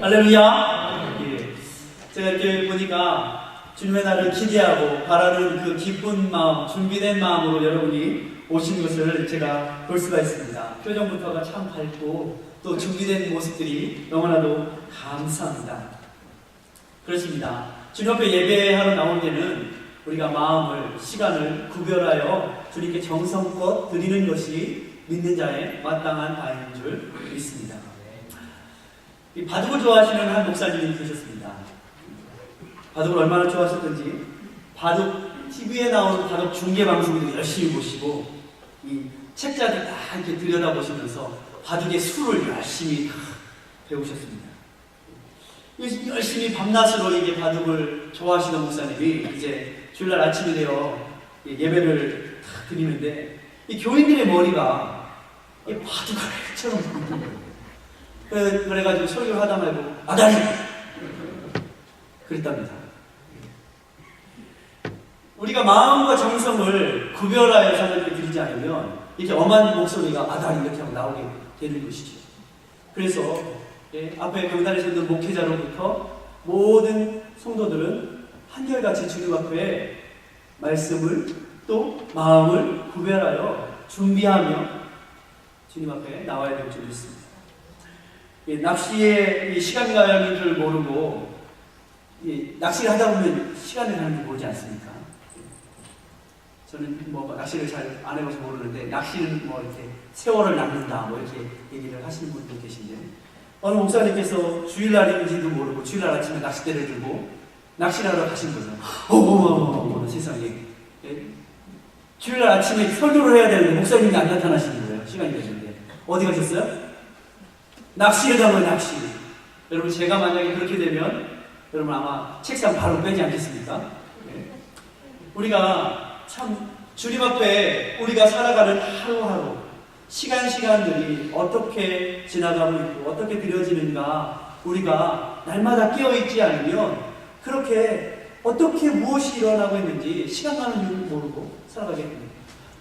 할렐루야. 예. 제가 이렇게 보니까 주님의 날을 기대하고 바라는 그 기쁜 마음, 준비된 마음으로 여러분이 오신 것을 제가 볼 수가 있습니다. 표정부터가 참 밝고 또 준비된 모습들이 너무나도 감사합니다. 그렇습니다. 주님 앞에 예배하러 나올 때는 우리가 마음을, 시간을 구별하여 주님께 정성껏 드리는 것이 믿는 자의 마땅한 바인 줄 믿습니다. 이 바둑을 좋아하시는 한 목사님이 계셨습니다. 바둑을 얼마나 좋아하셨던지 바둑 TV에 나오는 바둑 중계 방송도 열심히 보시고 이 책자를 다 이렇게 들여다보시면서 바둑의 수를 열심히 다 배우셨습니다. 열심히 밤낮으로 이게 바둑을 좋아하시는 목사님이 이제 주일날 아침이 되어 예배를 다 드리는데 이 교인들의 머리가 이 바둑알처럼 보이는 거예요. 그래가지고 설교를 하다 말고 아다리! 그랬답니다. 우리가 마음과 정성을 구별하여 자녀들에게 드리지 않으면 이렇게 엄한 목소리가 아다리 이렇게 하고 나오게 되는 것이죠. 그래서 앞에 강단에서 있는 목회자로부터 모든 성도들은 한결같이 주님 앞에 말씀을 또 마음을 구별하여 준비하며 주님 앞에 나와야 될 줄 믿습니다. 낚시에 시간이 가는 줄 모르고 낚시를 하다 보면 시간이 가는 줄 모르지 않습니까? 저는 뭐 낚시를 잘 안 해봐서 모르는데 낚시는 뭐 이렇게 세월을 낚는다 뭐 이렇게 얘기를 하시는 분도 계신데 어느 목사님께서 주일날인지도 모르고 주일날 아침에 낚싯대를 들고 낚시를 하러 가신 거죠. 어머머머머 세상에. 주일날 아침에 설교를 해야 되는데 목사님이 안 나타나시는 거예요. 시간이 되는데 어디 가셨어요? 낚시를 가면 낚시. 여러분 제가 만약에 그렇게 되면 여러분 아마 책상 바로 빼지 않겠습니까? 네. 우리가 참 주님 앞에 우리가 살아가는 하루하루 시간들이 어떻게 지나가고 있고 어떻게 드려지는가 우리가 날마다 깨어있지 않으면 그렇게 어떻게 무엇이 일어나고 있는지 시간 가는 줄 모르고 살아가게 됩니다.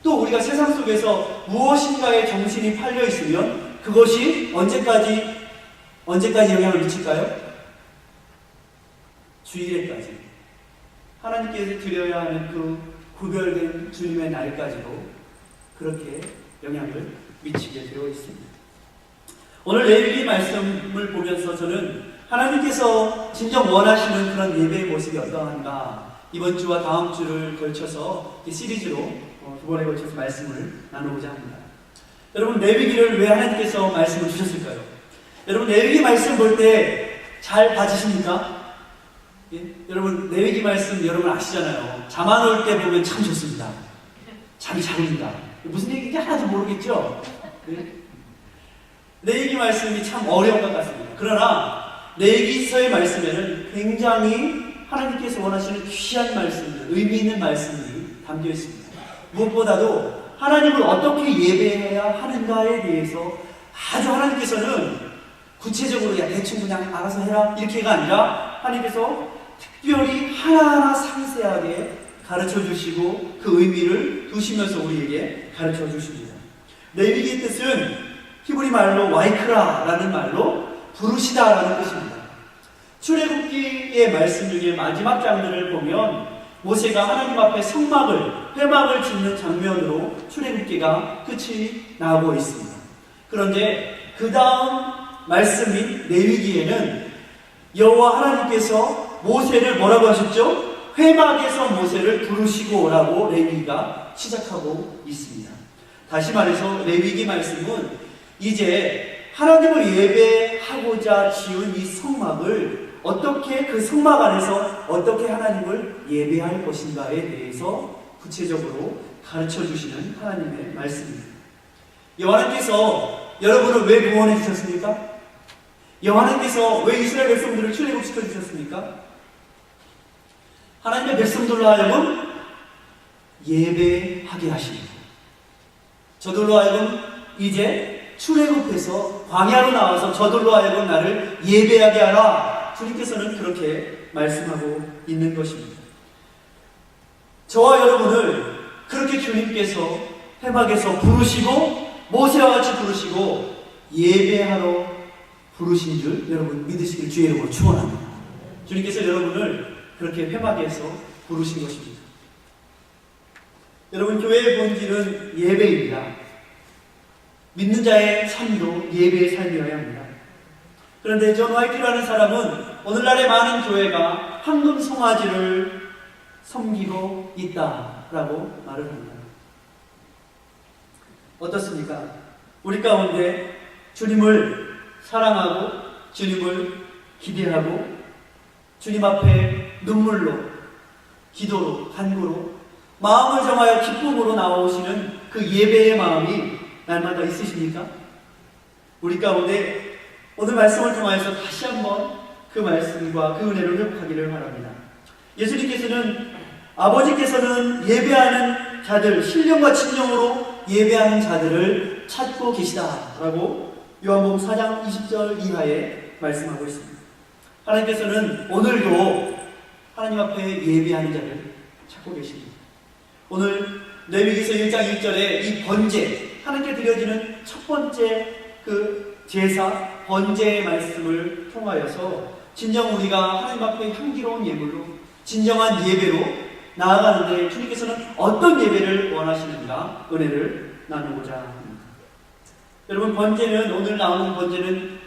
또 우리가 세상 속에서 무엇인가에 정신이 팔려 있으면 그것이 언제까지 영향을 미칠까요? 주일에까지. 하나님께서 드려야 하는 그 구별된 주님의 날까지도 그렇게 영향을 미치게 되어 있습니다. 오늘 레위기 말씀을 보면서 저는 하나님께서 진정 원하시는 그런 예배의 모습이 어떠한가 이번 주와 다음 주를 걸쳐서 이 시리즈로 두 번에 걸쳐서 말씀을 나누고자 합니다. 여러분 레위기를 왜 하나님께서 말씀을 주셨을까요? 여러분 레위기 말씀 볼 때 잘 봐주십니까? 예? 여러분 레위기 말씀 여러분 아시잖아요. 잠 안 올 때 보면 참 좋습니다. 잠이 잘 옵니다. 무슨 얘기인지 하나도 모르겠죠? 네? 레위기 말씀이 참 어려운 것 같습니다. 그러나 레위기서의 말씀에는 굉장히 하나님께서 원하시는 귀한 말씀들, 의미 있는 말씀이 담겨 있습니다. 무엇보다도 하나님을 어떻게 예배해야 하는가에 대해서 아주 하나님께서는 구체적으로 야 대충 그냥 알아서 해라 이렇게가 아니라 하나님께서 특별히 하나하나 상세하게 가르쳐 주시고 그 의미를 두시면서 우리에게 가르쳐 주십니다. 레위기의 뜻은 히브리 말로 와이크라라는 말로 부르시다라는 뜻입니다. 출애굽기의 말씀 중에 마지막 장면을 보면 모세가 하나님 앞에 회막을 짓는 장면으로 출애굽기가 끝이 나고 있습니다. 그런데 그 다음 말씀인 레위기에는 여호와 하나님께서 모세를 뭐라고 하셨죠? 회막에서 모세를 부르시고 오라고 레위기가 시작하고 있습니다. 다시 말해서 레위기 말씀은 이제 하나님을 예배하고자 지은 이 성막을 어떻게 그 성막 안에서 어떻게 하나님을 예배할 것인가에 대해서 구체적으로 가르쳐 주시는 하나님의 말씀입니다. 여호와께서 여러분을 왜 구원해 주셨습니까? 여호와께서 왜 이스라엘 백성들을 출애굽시켜 주셨습니까? 하나님의 백성들로 하여금 예배하게 하십니다. 저들로 하여금 이제 출애굽해서 광야로 나와서 저들로 하여금 나를 예배하게 하라. 주님께서는 그렇게 말씀하고 있는 것입니다. 저와 여러분을 그렇게 주님께서 회막에서 부르시고 모세와 같이 부르시고 예배하러 부르신 줄 여러분 믿으시길 주의 이름으로 축원합니다. 주님께서 여러분을 그렇게 회막에 해서 부르신 것입니다. 여러분, 교회의 본질은 예배입니다. 믿는 자의 삶도 예배의 삶이어야 합니다. 그런데 존 화이트라는 사람은 오늘날의 많은 교회가 황금 송아지를 섬기고 있다라고 말을 합니다. 어떻습니까? 우리 가운데 주님을 사랑하고 주님을 기대하고 주님 앞에 눈물로, 기도로, 간구로 마음을 정하여 기쁨으로 나오시는 그 예배의 마음이 날마다 있으십니까? 우리 가운데 오늘 말씀을 통하여서 다시 한번 그 말씀과 그 은혜를 회복하기를 바랍니다. 예수님께서는 아버지께서는 예배하는 자들, 신령과 진정으로 예배하는 자들을 찾고 계시다라고 요한복음 4장 20절 이하에 말씀하고 있습니다. 하나님께서는 오늘도 하나님 앞에 예배하는 자를 찾고 계십니다. 오늘 레위기서 1장 1절에 이 번제, 하나님께 드려지는 첫 번째 그 제사, 번제의 말씀을 통하여서 진정 우리가 하나님 앞에 향기로운 예물로 진정한 예배로 나아가는데 주님께서는 어떤 예배를 원하시는가 은혜를 나누고자 합니다. 여러분, 번제는, 오늘 나오는 번제는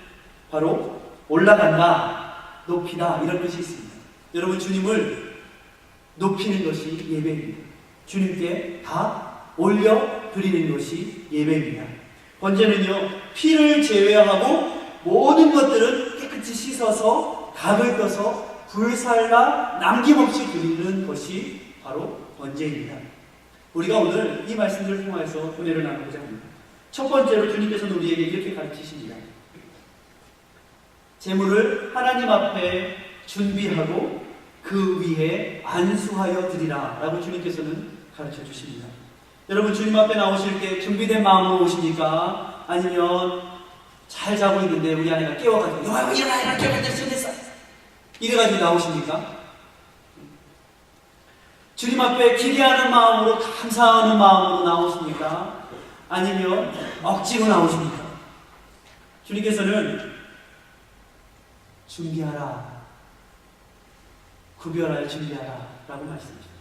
바로 올라간다, 높이다 이런 뜻이 있습니다. 여러분, 주님을 높이는 것이 예배입니다. 주님께 다 올려드리는 것이 예배입니다. 번제는요, 피를 제외하고 모든 것들은 깨끗이 씻어서 각을 떠서 불살라 남김없이 드리는 것이 바로 번제입니다. 우리가 오늘 이 말씀들을 통해서 은혜를 나누고자 합니다. 첫 번째로 주님께서는 우리에게 이렇게 가르치십니다. 제물을 하나님 앞에 준비하고 그 위에 안수하여 드리라 라고 주님께서는 가르쳐 주십니다. 여러분, 주님 앞에 나오실 때 준비된 마음으로 오십니까? 아니면 잘 자고 있는데 우리 아내가 깨워가지고 여보 일어나 깨워졌어 이래가지고 나오십니까? 주님 앞에 기대하는 마음으로, 감사하는 마음으로 나오십니까? 아니면 억지로 나오십니까? 주님께서는 준비하라, 구별하여 준비하라 라고 말씀하십니다.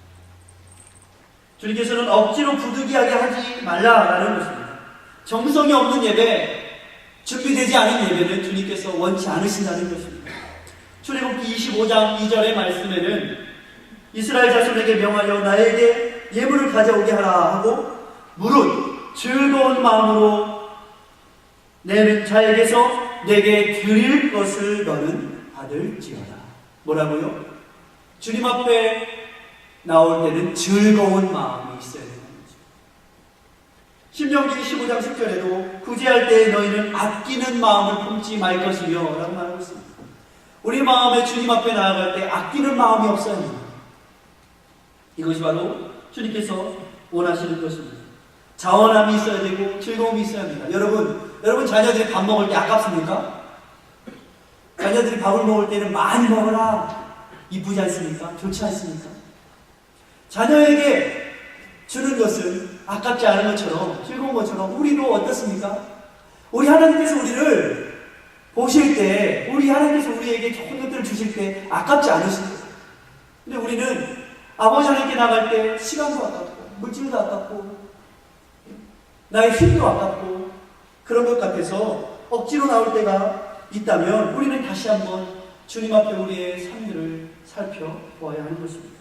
주님께서는 억지로 부득이하게 하지 말라라는 것입니다. 정성이 없는 예배, 준비되지 않은 예배는 주님께서 원치 않으신다는 것입니다. 출애굽기 25장 2절의 말씀에는 이스라엘 자손에게 명하여 나에게 예물을 가져오게 하라 하고 무릇 즐거운 마음으로 내는 자에게서 내게 드릴 것을 너는 받을지어다. 뭐라고요? 주님 앞에 나올 때는 즐거운 마음이 있어야 되는 거죠. 신명기 15장 10절에도 구제할 때 너희는 아끼는 마음을 품지 말 것이며 라고 말하고 있습니다. 우리 마음에 주님 앞에 나아갈 때 아끼는 마음이 없어야 합니다. 이것이 바로 주님께서 원하시는 것입니다. 자원함이 있어야 되고 즐거움이 있어야 합니다. 여러분 자녀들이 밥 먹을 때 아깝습니까? 자녀들이 밥을 먹을 때는 많이 먹어라 이쁘지 않습니까? 좋지 않습니까? 자녀에게 주는 것은 아깝지 않은 것처럼 즐거운 것처럼 우리도 어떻습니까? 우리 하나님께서 우리를 보실 때, 우리 하나님께서 우리에게 좋은 것들을 주실 때 아깝지 않으십니까? 근데 우리는 아버지 하나님께 나갈 때 시간도 아깝고 물질도 아깝고 나의 힘도 아깝고 그런 것 같아서 억지로 나올 때가 있다면 우리는 다시 한번 주님 앞에 우리의 삶들을 살펴보아야 하는 것입니다.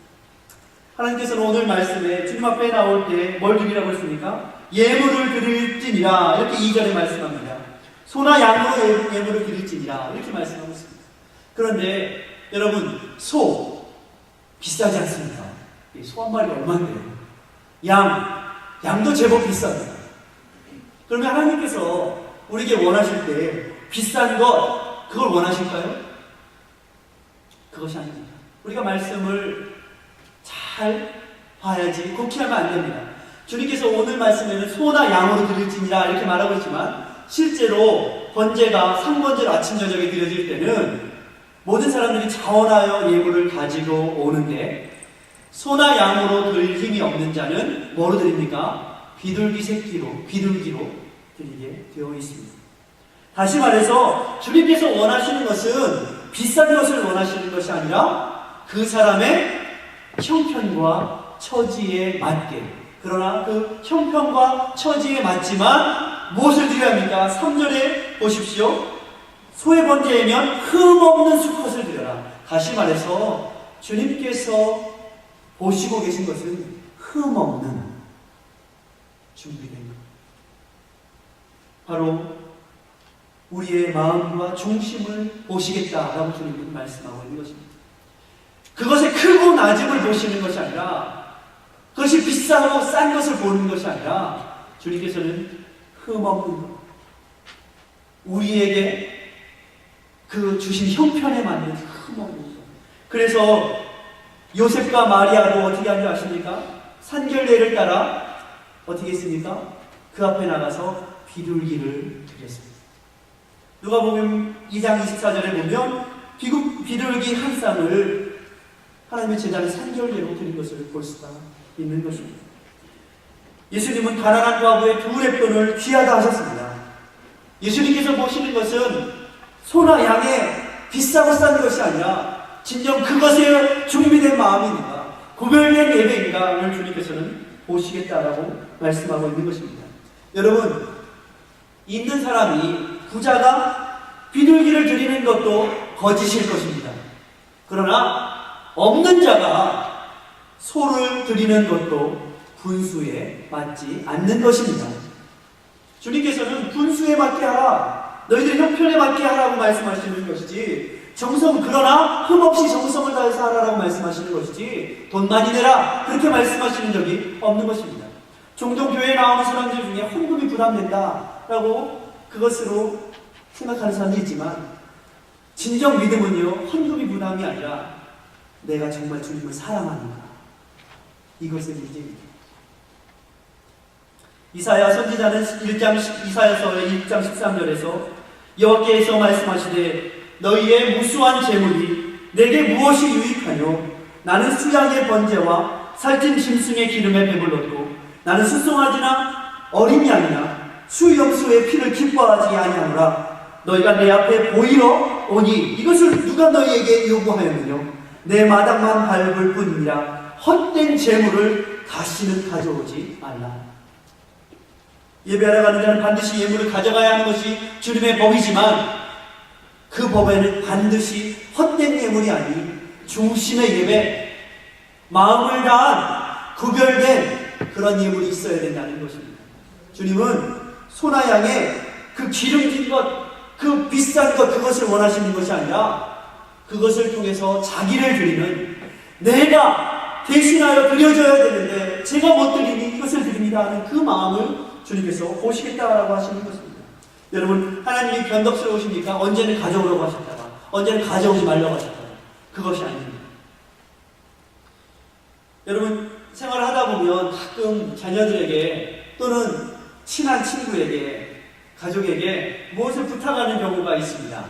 하나님께서는 오늘 말씀에 주님 앞에 나올 때 뭘 드리라고 했습니까? 예물을 드릴지니라 이렇게 2절에 말씀합니다. 소나 양으로 예물을 드릴지니라 이렇게 말씀하고 있습니다. 그런데 여러분, 소 비싸지 않습니까? 소 한 마리가 얼마인데요? 양도 제법 비쌉니다. 그러면 하나님께서 우리에게 원하실 때 비싼 것 그걸 원하실까요? 그것이 아닙니다. 우리가 말씀을 잘 봐야지 곡해하면 안 됩니다. 주님께서 오늘 말씀에는 소나 양으로 드릴지니라 이렇게 말하고 있지만 실제로 번제가 상번제로 아침 저녁에 드려질 때는 모든 사람들이 자원하여 예물을 가지고 오는데 소나 양으로 드릴 힘이 없는 자는 뭐로 드립니까? 비둘기로 드리게 되어 있습니다. 다시 말해서 주님께서 원하시는 것은 비싼 것을 원하시는 것이 아니라 그 사람의 형편과 처지에 맞게, 그러나 그 형편과 처지에 맞지만 무엇을 드려야 합니까? 3절에 보십시오. 소의 번제이면 흠없는 수컷을 드려라. 다시 말해서 주님께서 보시고 계신 것은 흠없는 준비된 것, 바로 우리의 마음과 중심을 보시겠다라고 주님은 말씀하고 있는 것입니다. 그것의 크고 낮음을 보시는 것이 아니라, 그것이 비싸고 싼 것을 보는 것이 아니라, 주님께서는 흠없는 것, 우리에게 그 주신 형편에 맞는 흠없는 것. 그래서 요셉과 마리아도 어떻게 한 줄 아십니까? 산결례를 따라 어떻게 했습니까? 그 앞에 나가서 비둘기를 드렸습니다. 누가복음 2장 24절에 보면 비둘기 한 쌍을 하나님의 제단에 산결례로 드린 것을 볼 수가 있는 것입니다. 예수님은 가난한 과부의 두 랩돈을 귀하다 하셨습니다. 예수님께서 보시는 것은 소나 양의 비싸고 싼 것이 아니라 진정 그것에 준비된 마음인가, 구별된 예배인가를 주님께서는 보시겠다라고 말씀하고 있는 것입니다. 여러분, 있는 사람이, 부자가 비둘기를 드리는 것도 거짓일 것입니다. 그러나 없는 자가 소를 드리는 것도 분수에 맞지 않는 것입니다. 주님께서는 분수에 맞게 하라, 너희들 형편에 맞게 하라고 말씀하시는 것이지, 그러나 흠없이 정성을 다해서 하라라고 말씀하시는 것이지, 돈 많이 내라 그렇게 말씀하시는 적이 없는 것입니다. 종종 교회에 나오는 사람들 중에 헌금이 부담된다라고 그것으로 생각하는 사람이 있지만, 진정 믿음은요, 헌금이 부담이 아니라 내가 정말 주님을 사랑하는가, 이것의 문제입니다. 이사야 선지자는 이사야서의 1장 13절에서 여호와께서 말씀하시되 너희의 무수한 재물이 내게 무엇이 유익하뇨? 나는 수양의 번제와 살찐 짐승의 기름에 배불렀고 나는 수송아지나 어린 양이나 수염소의 피를 기뻐하지 아니하노라. 너희가 내 앞에 보이러 오니 이것을 누가 너희에게 요구하였느뇨? 내 마당만 밟을 뿐이니라. 헛된 재물을 다시는 가져오지 말라. 예배하러 가는 자는 반드시 예물을 가져가야 하는 것이 주님의 법이지만, 그 법에는 반드시 헛된 예물이 아닌 중심의 예배, 마음을 다한 구별된 그런 예물이 있어야 된다는 것입니다. 주님은 소나 양의 그 기름진 것, 그 비싼 것, 그것을 원하시는 것이 아니라 그것을 통해서 자기를 드리는, 내가 대신하여 드려줘야 되는데 제가 못 드리니 이것을 드립니다 하는 그 마음을 주님께서 보시겠다라고 하시는 것입니다. 여러분, 하나님이 변덕스러우십니까? 언제는 가져오라고 하셨다가 언제는 가져오지 말라고 하셨다가, 그것이 아닙니다. 여러분, 생활을 하다 보면 가끔 자녀들에게 또는 친한 친구에게, 가족에게 무엇을 부탁하는 경우가 있습니다.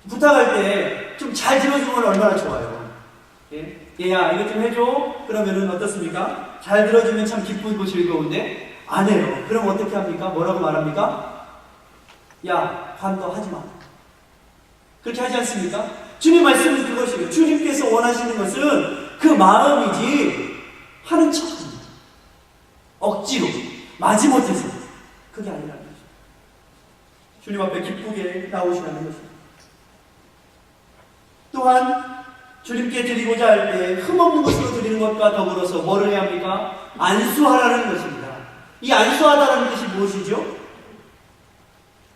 부탁할 때 좀 잘 들어주면 얼마나 좋아요. 예? 얘야 이것 좀 해줘. 그러면은 어떻습니까? 잘 들어주면 참 기쁘고 즐거운데 안 해요. 그럼 어떻게 합니까? 뭐라고 말합니까? 야, 반도 하지 마. 그렇게 하지 않습니까? 주님 말씀은 그것이에요. 주님께서 원하시는 것은 그 마음이지 하는 척합니다. 억지로, 마지못해서. 그게 아니라는 거죠. 주님 앞에 기쁘게 나오시라는 것입니다. 또한 주님께 드리고자 할 때 흠없는 것으로 드리는 것과 더불어서 뭐를 해야 합니까? 안수하라는 것입니다. 이 안수하다라는 뜻이 무엇이죠?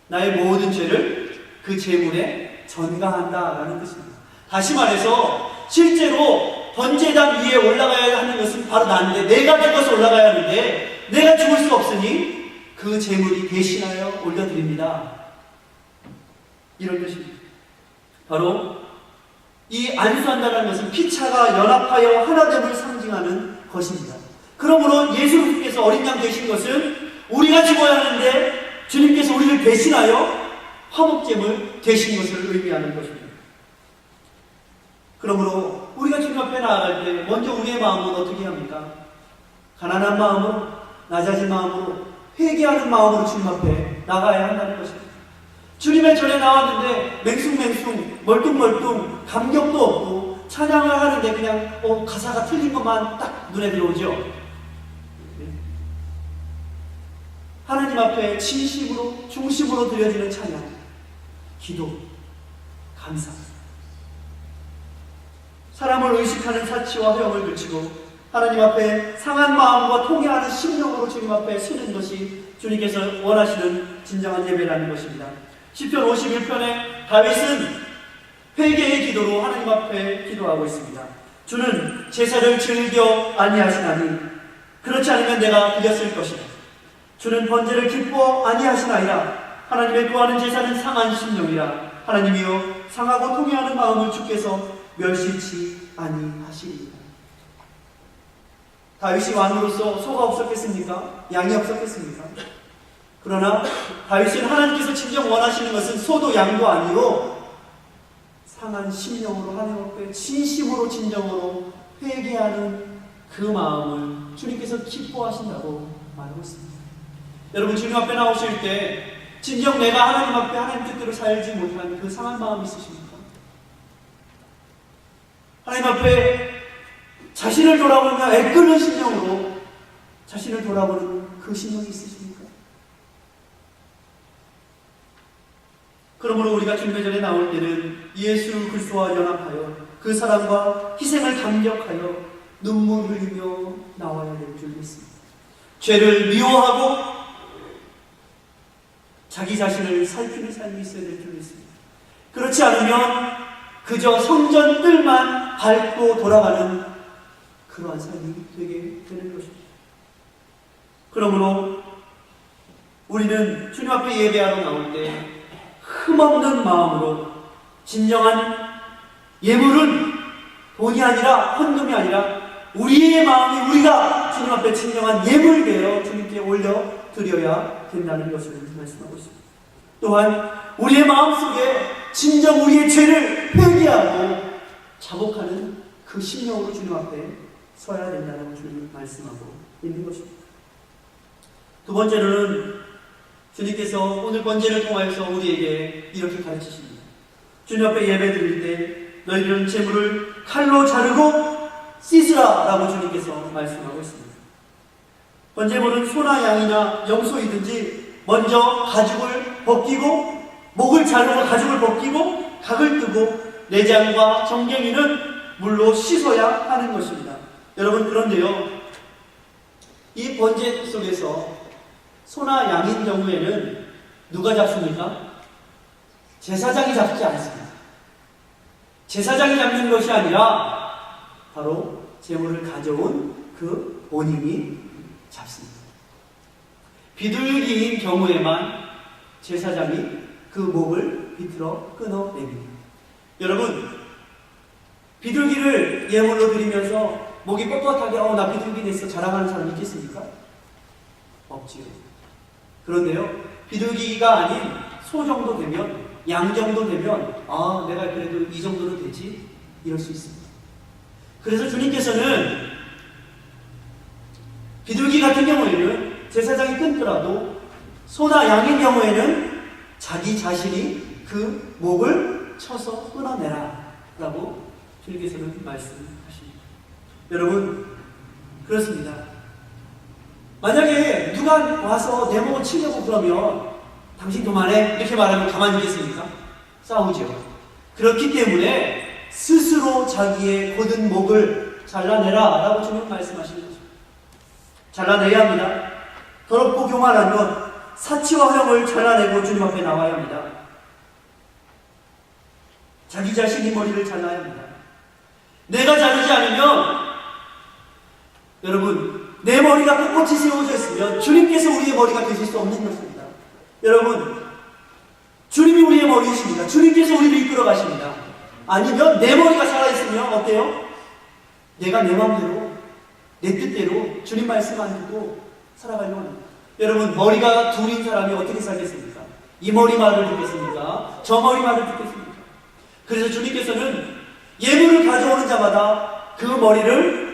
나의 모든 죄를 그 제물에 전가한다라는 뜻입니다. 다시 말해서 실제로 번제단 위에 올라가야 하는 것은 바로 나인데, 내가 죽어서 올라가야 하는데 내가 죽을 수 없으니 그 제물이 대신하여 올려드립니다. 이런 것입니다. 바로 이 안수한다는 것은 피차가 연합하여 하나됨을 상징하는 것입니다. 그러므로 예수님께서 어린 양 되신 것은 우리가 죽어야 하는데 주님께서 우리를 대신하여 화목제물 되신 것을 의미하는 것입니다. 그러므로 우리가 주님 앞에 나아갈 때 먼저 우리의 마음은 어떻게 합니까? 가난한 마음으로, 낮아진 마음으로, 회개하는 마음으로 주님 앞에 나가야 한다는 것입니다. 주님의 전에 나왔는데 맹숭맹숭 멀뚱멀뚱 감격도 없고 찬양을 하는데 그냥 가사가 틀린 것만 딱 눈에 들어오죠. 하나님 앞에 진심으로 중심으로 드려지는 찬양, 기도, 감사, 사람을 의식하는 사치와 허영을 그치고 하나님 앞에 상한 마음과 통회하는 심령으로 주님 앞에 서는 것이 주님께서 원하시는 진정한 예배라는 것입니다. 시편 51편에 다윗은 회개의 기도로 하나님 앞에 기도하고 있습니다. 주는 제사를 즐겨 아니하시나니 그렇지 않으면 내가 드렸을 것이다. 주는 번제를 기뻐 아니하시나이다. 하나님의 구하는 제사는 상한 심령이라. 하나님이여 상하고 통회하는 마음을 주께서 멸시치 아니하시리이다. 다윗이 왕으로서 소가 없었겠습니까? 양이 없었겠습니까? 그러나 다윗은 하나님께서 진정 원하시는 것은 소도 양도 아니요 상한 심령으로 하나님 앞에 진심으로 진정으로 회개하는 그 마음을 주님께서 기뻐하신다고 말하고 있습니다. 여러분, 주님 앞에 나오실 때 진정 내가 하나님 앞에 하나님 뜻대로 살지 못한 그 상한 마음 있으십니까? 하나님 앞에 자신을 돌아보며 애끓는 심령으로 자신을 돌아보는 그 심령이 있으십니까? 그러므로 우리가 주님의 전에 나올 때는 예수 그리스도와 연합하여 그 사랑과 희생을 감격하여 눈물 흘리며 나와야 될 줄 믿습니다. 죄를 미워하고 자기 자신을 살피는 삶이 있어야 될 줄 믿습니다. 그렇지 않으면 그저 성전 뜰만 밟고 돌아가는 그러한 삶이 되게 되는 것입니다. 그러므로 우리는 주님 앞에 예배하러 나올 때 흠없는 마음으로 진정한 예물은 돈이 아니라 헌금이 아니라 우리의 마음이 우리가 주님 앞에 진정한 예물 되어 주님께 올려드려야 된다는 것을 말씀하고 있습니다. 또한 우리의 마음속에 진정 우리의 죄를 회개하고 자복하는 그 심령으로 주님 앞에 서야 된다는 주님 말씀하고 있는 것입니다. 두 번째로는 주님께서 오늘 번제를 통하여서 우리에게 이렇게 가르치십니다. 주님 앞에 예배 드릴 때 너희들은 제물을 칼로 자르고 씻으라 라고 주님께서 말씀하고 있습니다. 번제물은 소나 양이나 염소이든지 먼저 가죽을 벗기고 목을 자르고 가죽을 벗기고 각을 뜨고 내장과 정경이는 물로 씻어야 하는 것입니다. 여러분, 그런데요, 이 번제 속에서 소나 양인 경우에는 누가 잡습니까? 제사장이 잡지 않습니다. 제사장이 잡는 것이 아니라 바로 제물을 가져온 그 본인이 잡습니다. 비둘기인 경우에만 제사장이 그 목을 비틀어 끊어냅니다. 여러분, 비둘기를 예물로 드리면서 목이 뻣뻣하게 나 비둘기 됐어 자랑하는 사람이 있겠습니까? 없지요. 그런데요, 비둘기가 아닌 소 정도 되면, 양 정도 되면 내가 그래도 이 정도는 되지 이럴 수 있습니다. 그래서 주님께서는 비둘기 같은 경우에는 제사장이 끊더라도 소나 양인 경우에는 자기 자신이 그 목을 쳐서 끊어내라 라고 주님께서는 말씀하십니다. 여러분, 그렇습니다. 만약에 누가 와서 내 목을 치려고 그러면 당신 그만해 이렇게 말하면 가만히 있겠습니까? 싸우죠. 그렇기 때문에 스스로 자기의 곧은 목을 잘라내라 라고 주님 말씀하시는 거죠. 잘라내야 합니다. 더럽고 교만한 것, 사치와 허영을 잘라내고 주님 앞에 나와야 합니다. 자기 자신이 머리를 잘라야 합니다. 내가 자르지 않으면, 여러분, 내 머리가 꼿꼿이 세워져 있으면 주님께서 우리의 머리가 되실 수 없는 것입니다. 여러분, 주님이 우리의 머리이십니다. 주님께서 우리를 이끌어 가십니다. 아니면 내 머리가 살아있으면 어때요? 내가 내 마음대로, 내 뜻대로 주님 말씀 안 듣고 살아가려고 합니다. 여러분, 머리가 둘인 사람이 어떻게 살겠습니까? 이 머리 말을 듣겠습니까? 저 머리 말을 듣겠습니까? 그래서 주님께서는 예물을 가져오는 자마다 그 머리를,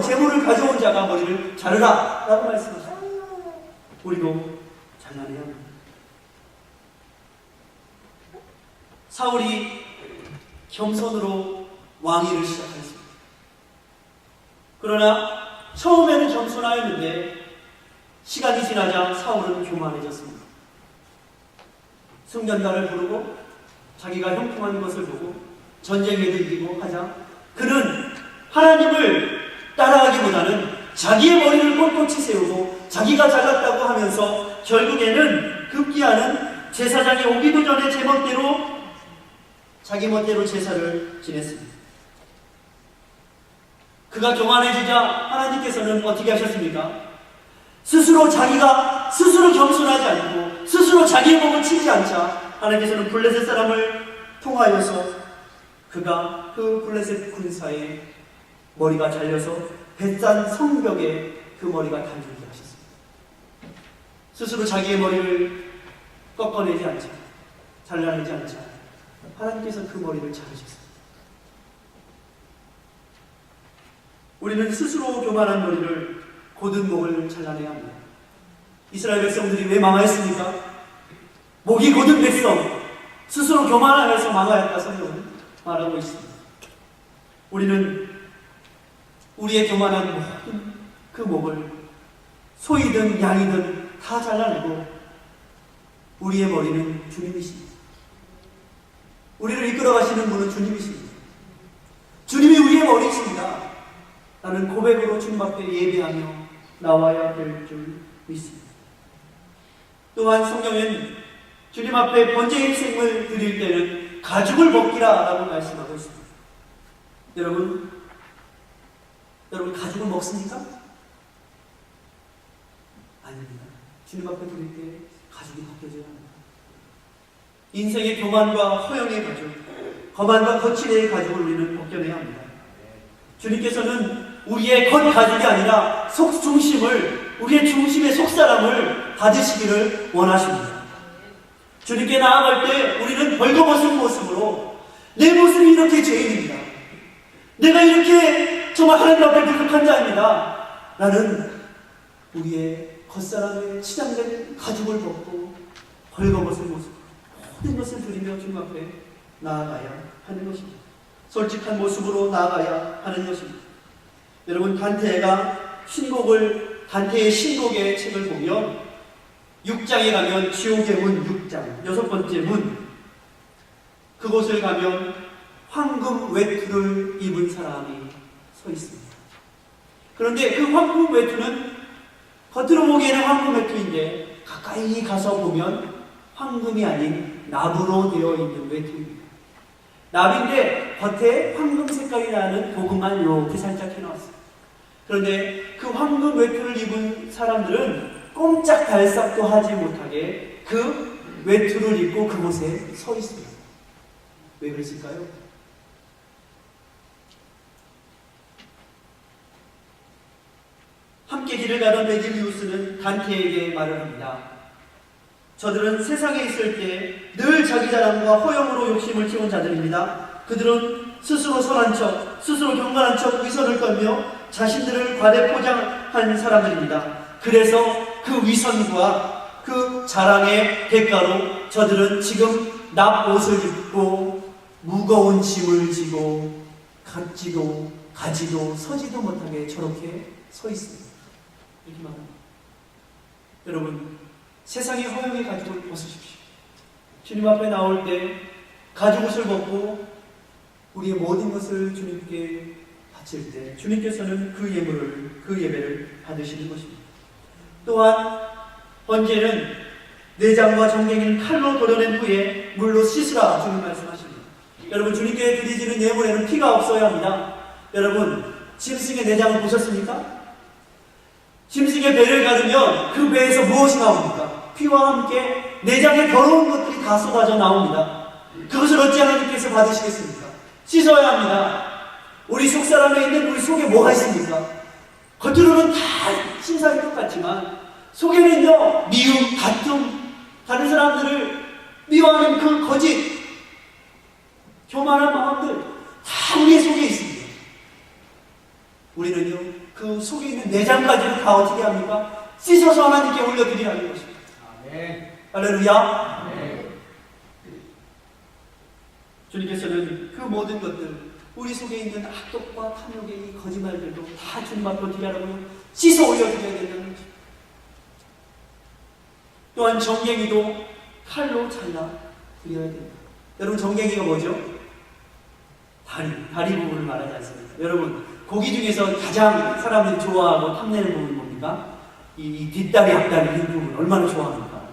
제물을 가져온 자가 머리를 자르라 라고 말씀하십니다. 우리도 잘라내야 합니다. 사울이 겸손으로 왕위를 시작했습니다. 그러나 처음에는 겸손하였는데 시간이 지나자 사울은 교만해졌습니다. 승전가를 부르고 자기가 형통한 것을 보고 전쟁에도 이기고 하자 그는 하나님을 따라하기보다는 자기의 머리를 꼿꼿이 세우고 자기가 잘났다고 하면서 결국에는 급기야는 제사장이 오기도 전에 제멋대로 자기 멋대로 제사를 지냈습니다. 그가 교만해지자 하나님께서는 어떻게 하셨습니까? 스스로 겸손하지 않고 스스로 자기의 목을 치지 않자 하나님께서는 블레셋 사람을 통하여서 그가 그 블레셋 군사의 머리가 잘려서 벳산 성벽에 그 머리가 달리게 하셨습니다. 스스로 자기의 머리를 꺾어내지 않자, 잘라내지 않자 하나님께서 그 머리를 자르셨습니다. 우리는 스스로 교만한 머리를 곧은 목을 잘라내야 합니다. 이스라엘 백성들이 왜 망하였습니까? 목이 곧은 백성, 스스로 교만하여서 망하였다 성경은 말하고 있습니다. 우리는 우리의 교만한 모든 그 목을 소이든 양이든 다 잘라내고 우리의 머리는 주님이십니다. 우리를 이끌어 가시는 분은 주님이십니다. 주님이 우리의 머리이십니다. 나는 고백으로 주님 앞에 예배하며 나와야 될 줄 믿습니다. 또한 성경엔 주님 앞에 번제 희생을 드릴 때는 가죽을 먹기라 라고 말씀하고 있습니다. 여러분 가죽을 먹습니까? 아닙니다. 주님 앞에 드릴 때 가죽이 벗겨져야 합니다. 인생의 교만과 허영의 가죽, 거만과 거칠의 가죽을 우리는 벗겨내야 합니다. 주님께서는 우리의 겉가죽이 아니라 속중심을, 우리의 중심의 속사람을 받으시기를 원하십니다. 주님께 나아갈 때 우리는 벌거벗은 모습으로 내 모습이 이렇게 죄인입니다. 내가 이렇게 정말 하나님 앞에 부족한 자입니다. 나는 우리의 겉사람의 치장된 가죽을 벗고 벌거벗은 모습 모든 것을 드리며 주님 앞에 나아가야 하는 것입니다. 솔직한 모습으로 나아가야 하는 것입니다. 여러분 단테의 신곡의 책을 보면 6장에 가면 지옥의 문 6장 6번째 문, 그곳을 가면 황금 외투를 입은 사람이 서 있습니다. 그런데 그 황금 외투는 겉으로 보기에는 황금 외투인데 가까이 가서 보면 황금이 아닌 납으로 되어 있는 외투입니다. 납인데 겉에 황금 색깔이 나는 고구마를 이렇게 살짝 해놨어요. 그런데 그 황금 외투를 입은 사람들은 꼼짝달싹도 하지 못하게 그 외투를 입고 그곳에 서 있습니다. 왜 그랬을까요? 함께 길을 가던 베질리우스는 단테에게 말을 합니다. 저들은 세상에 있을 때 늘 자기 자랑과 허영으로 욕심을 채운 자들입니다. 그들은 스스로 선한 척, 스스로 경건한 척 위선을 떨며 자신들을 과대 포장한 사람들입니다. 그래서 그 위선과 그 자랑의 대가로 저들은 지금 납옷을 입고 무거운 짐을 지고 가지도 서지도 못하게 저렇게 서 있습니다. 이렇게 말합니다. 여러분, 세상의 허영의 가죽을 벗으십시오. 주님 앞에 나올 때 가죽옷을 벗고 우리의 모든 것을 주님께 바칠 때 주님께서는 그 예배를 받으시는 것입니다. 또한 번제는 내장과 정갱이는 칼로 도려낸 후에 물로 씻으라 주님 말씀하십니다. 여러분, 주님께 드리지는 예물에는 피가 없어야 합니다. 여러분, 짐승의 내장을 보셨습니까? 짐승의 배를 가르면 그 배에서 무엇이 나옵니까? 피와 함께 내장에 더러운 것들이 다 쏟아져 나옵니다. 그것을 어찌 하나님께서 받으시겠습니까? 씻어야 합니다. 우리 속사람에 있는 우리 속에 뭐가 있습니까? 겉으로는 다 신상이 똑같지만 속에는요, 미움, 다툼, 다른 사람들을 미워하는 그 거짓, 교만한 마음들 다 우리의 속에 있습니다. 우리는요, 그 속에 있는 내장까지는 다 어떻게 합니까? 씻어서 하나님께 올려드려야 하는 것입니다. 아멘. 할렐루야. 아멘. 주님께서는 그 모든 것들, 우리 속에 있는 악독과 탐욕의 이 거짓말들도 다 주님 앞에 어떻게 하라고요? 씻어 올려드려야 된다는 거죠. 또한 정갱이도 칼로 잘라 드려야 됩니다. 여러분, 정갱이가 뭐죠? 다리 부분을 말하지 않습니까? 여러분, 고기 중에서 가장 사람들이 좋아하고 탐내는 부분이 뭡니까? 이 뒷다리, 앞다리 이 부분 얼마나 좋아합니까?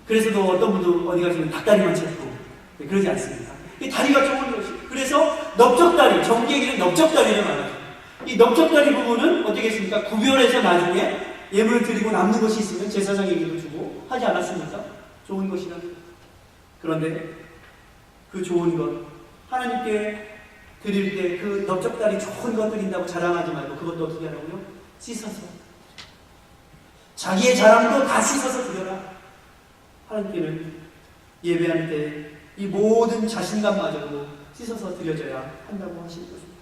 그래서도 어떤 분도 어디 가시면 닭다리만 찾고 그러지 않습니까? 이 다리가 좋은 것이. 그래서 넓적다리, 정갱이는 넓적다리를 말하죠. 이 넓적다리 부분은 어떻게 했습니까? 구별해서 나중에 예물을 드리고 남는 것이 있으면 제사장에게도 주고 하지 않았습니까? 좋은 것이라. 그런데 그 좋은 것, 하나님께 드릴 때 그 넓적다리 좋은 것 드린다고 자랑하지 말고 그것도 어떻게 하라고요? 씻어서. 자기의 자랑도 다 씻어서 드려라. 하나님께는 예배할 때 이 모든 자신감마저도 씻어서 드려져야 한다고 하시는 것입니다.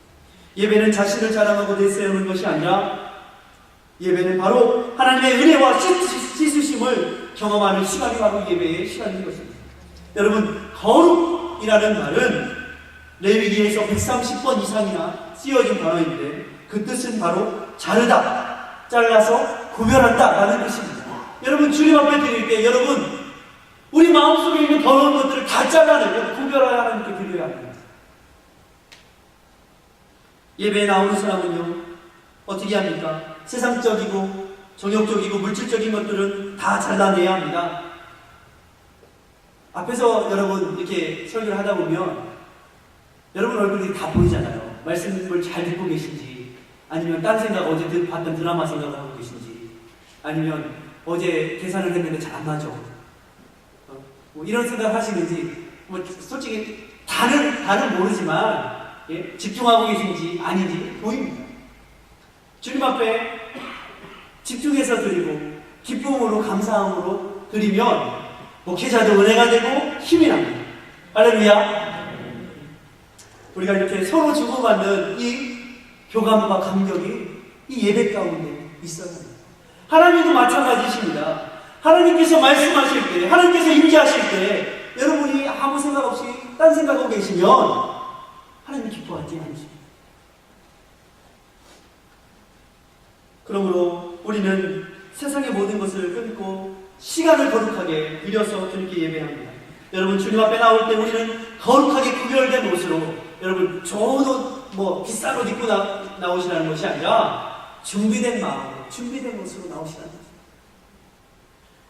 예배는 자신을 자랑하고 내세우는 것이 아니라 예배는 바로 하나님의 은혜와 씻으심을 경험하는 시간이 바로 예배의 시간인 것입니다. 여러분, 거룩이라는 말은 레위기에서 130번 이상이나 쓰여진 단어인데 그 뜻은 바로 자르다, 잘라서 구별한다 라는 뜻입니다. 여러분, 주님 앞에 드릴 때 여러분, 우리 마음속에 있는 더러운 것들을 다 잘라내고 구별하여 하나님께 드려야 합니다. 예배에 나오는 사람은요, 어떻게 합니까? 세상적이고 정욕적이고 물질적인 것들은 다 잘라내야 합니다. 앞에서 여러분 이렇게 설교를 하다 보면 여러분 얼굴이 다 보이잖아요. 말씀을 잘 듣고 계신지, 아니면 딴 생각, 어제 봤던 드라마 생각을 하고 계신지, 아니면 어제 계산을 했는데 잘 안 맞아, 뭐 이런 생각을 하시는지, 뭐 솔직히 다는 모르지만 예? 집중하고 계신지 아닌지 보입니다. 주님 앞에 집중해서 드리고 기쁨으로 감사함으로 드리면 목회자도 은혜가 되고 힘이 납니다. 할렐루야. 우리가 이렇게 서로 주고받는 이 교감과 감격이 이 예배 가운데 있어야 합니다. 하나님도 마찬가지십니다. 하나님께서 말씀하실 때, 하나님께서 임재하실 때 여러분이 아무 생각 없이 딴 생각하고 계시면 하나님이 기뻐하지 않으십니다. 그러므로 우리는 세상의 모든 것을 끊고 시간을 거룩하게 들여서 주님께 예배합니다. 여러분, 주님 앞에 나올 때 우리는 거룩하게 구별된 옷으로, 여러분 좋은 옷, 뭐 비싼 옷 입고 나오시라는 것이 아니라 준비된 마음으로, 준비된 옷으로 나오시라는 것입니다.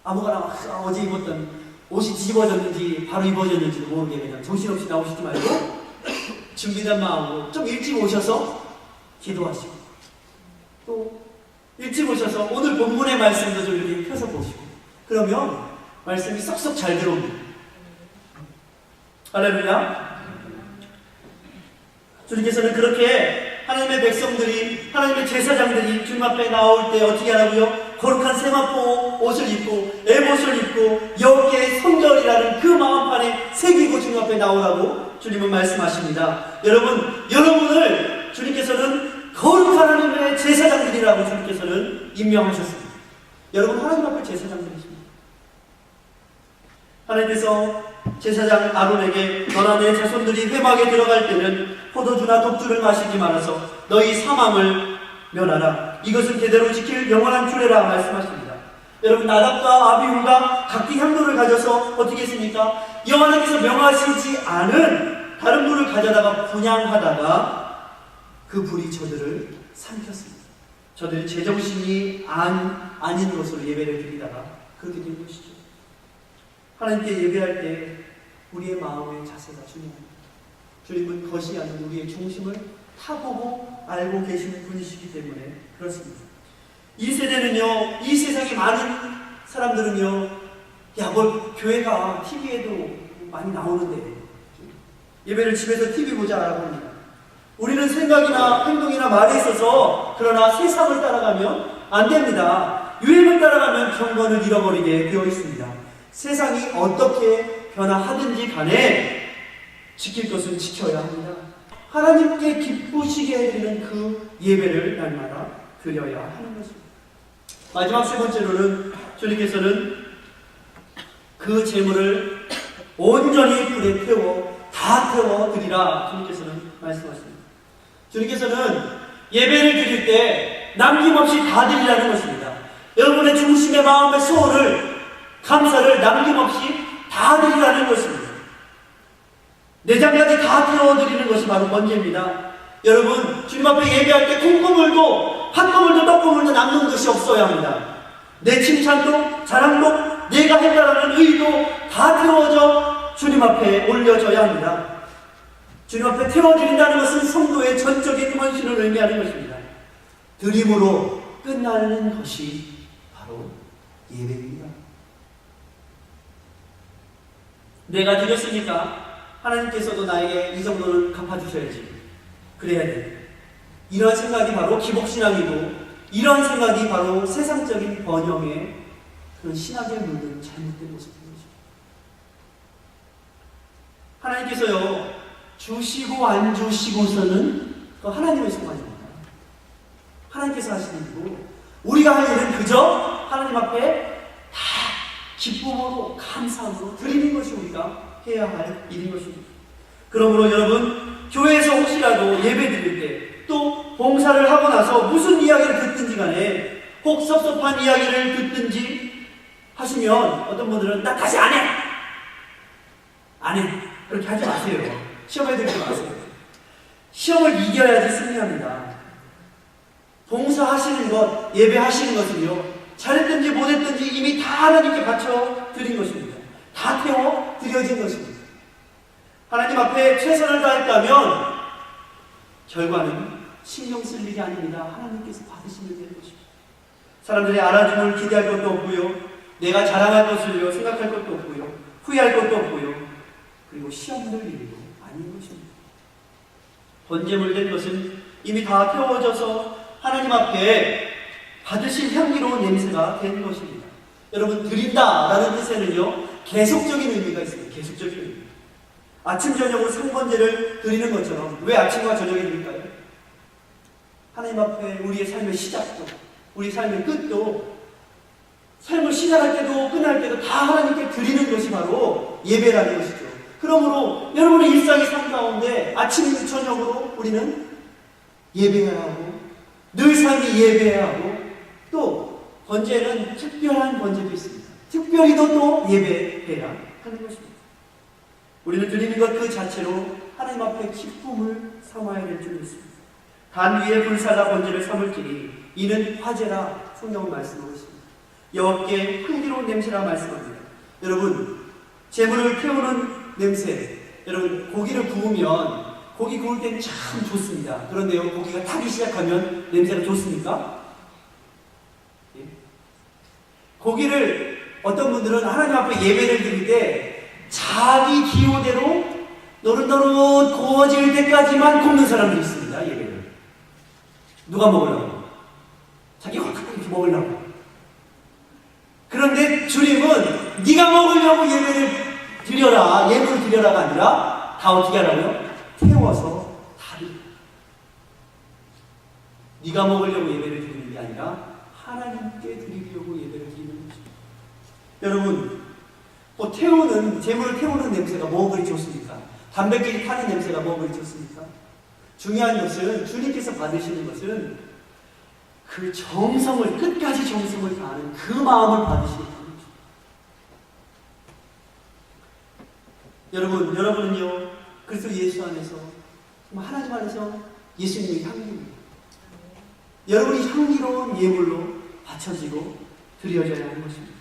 아무거나 어제 입었던 옷이 뒤집어졌는지 바로 입어졌는지도 모르게 그냥 정신없이 나오시지 말고 준비된 마음으로 좀 일찍 오셔서 기도하시고, 또 일찍 오셔서 오늘 본문의 말씀도 좀 이렇게 펴서 보시고, 그러면 말씀이 쏙쏙 잘 들어옵니다. 할렐루야. 주님께서는 그렇게 하나님의 백성들이, 하나님의 제사장들이 주님 앞에 나올 때 어떻게 하라고요? 거룩한 세마포 옷을 입고 에봇을 입고 여호와의 성결이라는 그 마음판에 새기고 주님 앞에 나오라고 주님은 말씀하십니다. 여러분을 주님께서는 거룩한 하나님의 제사장들이라고 주님께서는 임명하셨습니다. 여러분, 하나님 앞에 제사장들이십니다. 하나님께서 제사장 아론에게 너나 내 자손들이 회막에 들어갈 때는 포도주나 독주를 마시지 말아서 너희 사망을 면하라. 이것은 대대로 지킬 영원한 규례라 말씀하십니다. 여러분, 나답과 아비후가 각기 향로를 가져서 어떻게 했습니까? 여호와께서 명하시지 않은 다른 불을 가져다가 분향하다가 그 불이 저들을 삼켰습니다. 저들이 제정신이 아닌 것으로 예배를 드리다가 그렇게 된 것이죠. 하나님께 예배할 때 우리의 마음의 자세가 중요합니다. 주님은 것이 아닌 우리의 중심을 타보고 알고 계시는 분이시기 때문에 그렇습니다. 이 세대는요, 이 세상에 많은 사람들은요, 야, 뭐 교회가 TV에도 많이 나오는데 예배를 집에서 TV 보자라고 합니다. 우리는 생각이나 행동이나 말에 있어서 그러나 세상을 따라가면 안 됩니다. 유행을 따라가면 경건을 잃어버리게 되어 있습니다. 세상이 어떻게 변화하든지 간에 지킬 것은 지켜야 합니다. 하나님께 기쁘시게 해드리는 그 예배를 날마다 드려야 하는 것입니다. 마지막 세 번째로는 주님께서는 그 재물을 온전히 불에 태워 다 다 태워드리라 주님께서는 말씀하십니다. 주님께서는 예배를 드릴 때 남김없이 다 드리라는 것입니다. 여러분의 중심의 마음의 소원을, 감사를 남김없이 다 드리라는 것입니다. 내장까지 다 태워드리는 것이 바로 번제입니다. 여러분, 주님 앞에 예배할 때 콩고물도, 팥고물도, 떡고물도 남는 것이 없어야 합니다. 내 칭찬도, 자랑도, 내가 했다라는 의도 다 태워져 주님 앞에 올려져야 합니다. 주님 앞에 태워드린다는 것은 성도의 전적인 헌신을 의미하는 것입니다. 드림으로 끝나는 것이 바로 예배입니다. 내가 드렸으니까 하나님께서도 나에게 이 정도는 갚아주셔야지, 그래야 돼. 이러한 생각이 바로 기복신앙이고, 이러한 생각이 바로 세상적인 번영의 그런 신학에 물든 잘못된 모습인 것입니다. 하나님께서요, 주시고 안 주시고서는 하나님의 소관입니다. 하나님께서 하시는 일이고, 우리가 할 일은 그저 하나님 앞에 다 기쁨으로, 감사함으로 드리는 것이 우리가 해야 할 일인 것입니다. 그러므로 여러분, 교회에서 혹시라도 예배 드릴 때, 또 봉사를 하고 나서 무슨 이야기를 듣든지 간에, 혹 섭섭한 이야기를 듣든지 하시면 어떤 분들은 나 다시 안 해! 안 해! 그렇게 하지 마세요. 시험에 들지 마세요. 시험을 이겨야지 승리합니다. 봉사하시는 것, 예배하시는 것은요, 잘했든지 못했든지 이미 다 하나님께 바쳐 드린 것입니다. 다 태워 드려진 것입니다. 하나님 앞에 최선을 다했다면 결과는 신경 쓸 일이 아닙니다. 하나님께서 받으시면 되는 것입니다. 사람들의 알아줌을 기대할 것도 없고요, 내가 자랑할 것을요 생각할 것도 없고요, 후회할 것도 없고요, 그리고 시험 될 일도 아닌 것입니다. 번제물 된 것은 이미 다 태워져서 하나님 앞에 받으실 향기로운 냄새가 된 것입니다. 여러분, 드린다라는 뜻에는요, 계속적인 의미가 있습니다. 계속적인 의미. 아침 저녁으로 상번제를 드리는 것처럼, 왜 아침과 저녁에 드릴까요? 하나님 앞에 우리의 삶의 시작도, 우리 삶의 끝도, 삶을 시작할 때도 끝날 때도 다 하나님께 드리는 것이 바로 예배라는 것이죠. 그러므로 여러분의 일상의 삶 가운데 아침 저녁으로 우리는 예배해야 하고, 늘 삶이 예배해야 하고, 또 번제는 특별한 번제도 있습니다. 특별히도 또 예배해야 하는 것입니다. 우리는 드리는 것 그 자체로 하나님 앞에 기쁨을 삼아야 될 줄 믿습니다. 단 위에 불사라 번제를 삼을지니 이는 화제라 성경은 말씀하고 있습니다. 여호와께 향기로운 냄새라 말씀합니다. 여러분, 제물을 태우는 냄새, 여러분, 고기를 구우면 고기 구울 때는 참 좋습니다. 그런데요, 고기가 타기 시작하면 냄새가 좋습니까? 예? 고기를 어떤 분들은 하나님 앞에 예배를 드릴 때 자기 기호대로 노릇노릇 구워질 때까지만 굽는 사람들이 있습니다. 예배를 누가 먹으려고? 자기가 이렇게 먹으려고. 그런데 주님은 네가 먹으려고 예배를 드려라, 예물을 드려라가 아니라 다 어떻게 하라고요? 태워서 다 드려. 네가 먹으려고 예배를 드리는 게 아니라 하나님께 드리려고 예배를 드리는 것입니다. 여러분, 뭐 태우는, 제물을 태우는 냄새가 뭐 그리 좋습니까? 담배끼리 타는 냄새가 뭐 그리 좋습니까? 중요한 것은, 주님께서 받으시는 것은 그 정성을, 끝까지 정성을 다하는 그 마음을 받으시는 것입니다. 여러분은요, 그리스도 예수 안에서, 하나님 안에서 예수님의 향기입니다. 여러분이 향기로운 예물로 바쳐지고 드려져야 하는 것입니다.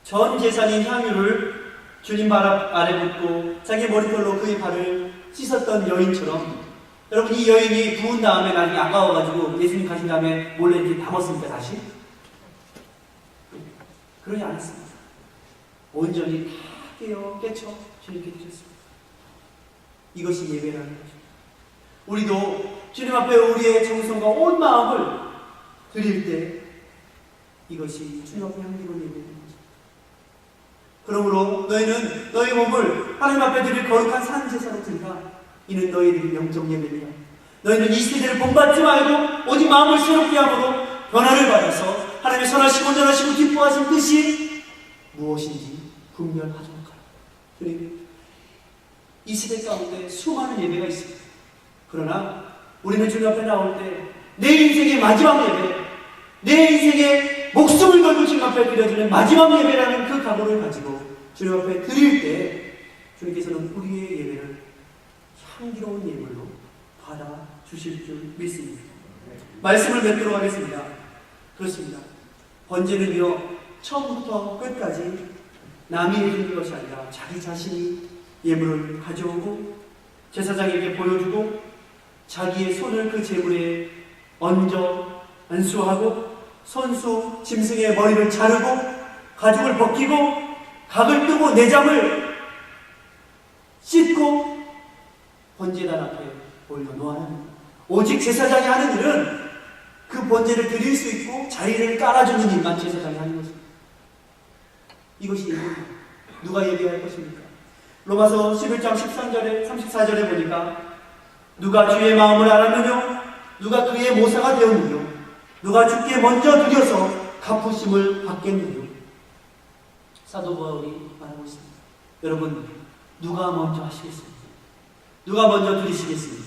전 재산인 향유를 주님 발 아래 붓고 자기 머리털로 그의 발을 씻었던 여인처럼, 여러분, 이 여인이 부은 다음에 나중에 아까워가지고 예수님 가신 다음에 몰래 이렇게 담았습니까, 다시? 그러지 않았습니다. 온전히 다 깨쳐 주님께 드렸습니다. 이것이 예배라는 것입니다. 우리도 주님 앞에 우리의 정성과 온 마음을 드릴 때 이것이 주님 앞에 향기로운 예배입니다. 그러므로 너희는 너희 몸을 하나님 앞에 드릴 거룩한 산제사로 드리라. 이는 너희들의 영적 예배니라. 너희는 이 시대를 본받지 말고 오직 마음을 새롭게 함으로 변화를 받아서 하나님의 선하시고 온전하시고 기뻐하신 뜻이 무엇인지 분별하도록 하라. 주님, 이 시대 가운데 수많은 예배가 있습니다. 그러나 우리는 주님 앞에 나올 때 내 인생의 마지막 예배, 내 인생의 목숨을 걸고 주님 앞에 드려지는 마지막 예배라는 그 각오를 가지고 주님 앞에 드릴 때 주님께서는 우리의 예배를 향기로운 예물로 받아주실 줄 믿습니다. 말씀을 맺도록 하겠습니다. 그렇습니다. 번제는요, 처음부터 끝까지 남이 해주는 것이 아니라 자기 자신이 예물을 가져오고 제사장에게 보여주고 자기의 손을 그 제물에 얹어 안수하고 손수 짐승의 머리를 자르고 가죽을 벗기고 각을 뜨고 내장을 씻고 번제단 앞에 올려놓아야 합니다. 오직 제사장이 하는 일은 그 번제를 드릴 수 있고 자리를 깔아주는 일만 제사장이 하는 것입니다. 이것이 예배입니다. 누가 예배할 것입니까? 로마서 11장 13절에 34절에 보니까 누가 주의 마음을 알았느냐? 누가 그의 모사가 되었느냐? 누가 주께 먼저 드려서 갚으심을 받겠느냐? 사도 바울이 말하고 있습니다. 여러분, 누가 먼저 하시겠습니까? 누가 먼저 드리시겠습니까?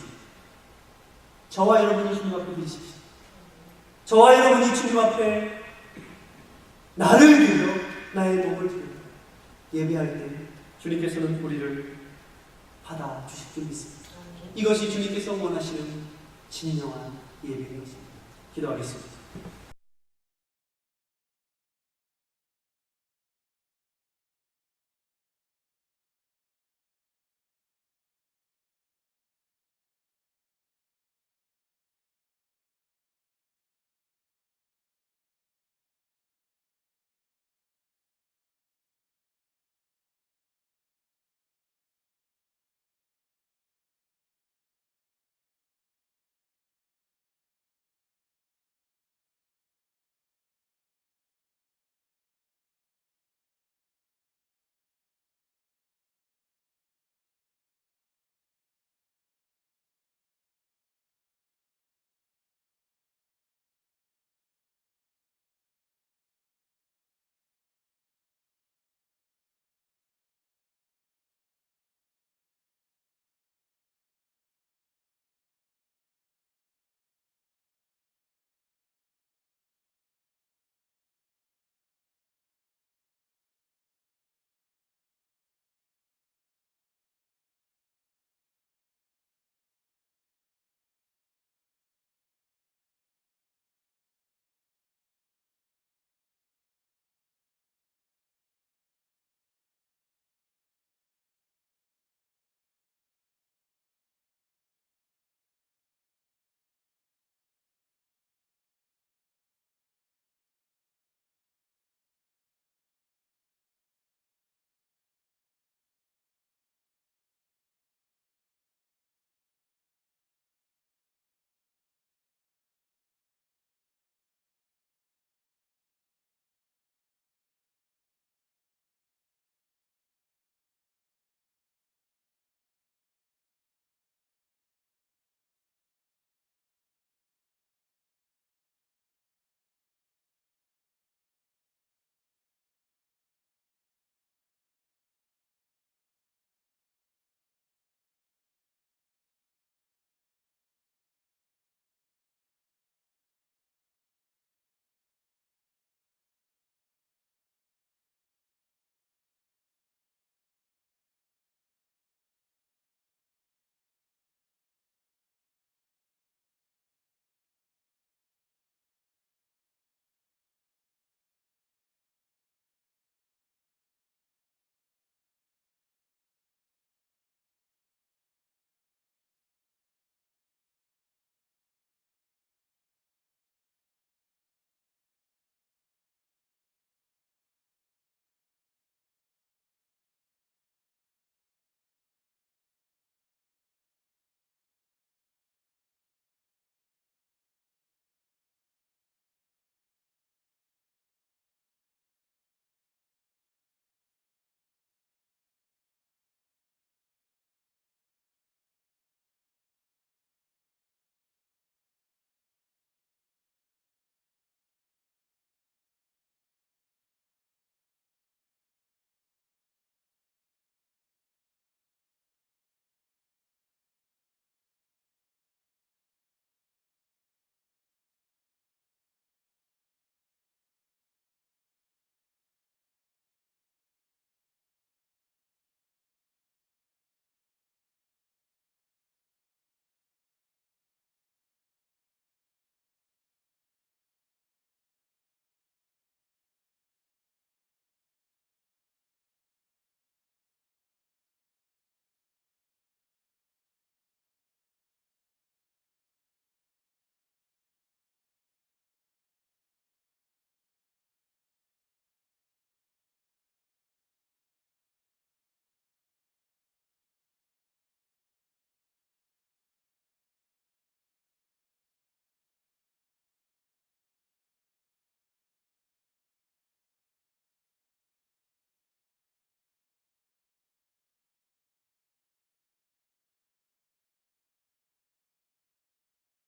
저와 여러분이 주님 앞에 드리십시오. 저와 여러분이 주님 앞에 나를 드려 나의 몸을 드려 예배할 때 주님께서는 우리를 받아주실 줄 믿습니다. 이것이 주님께서 원하시는 진정한 예배인 것입니다. 기도하겠습니다.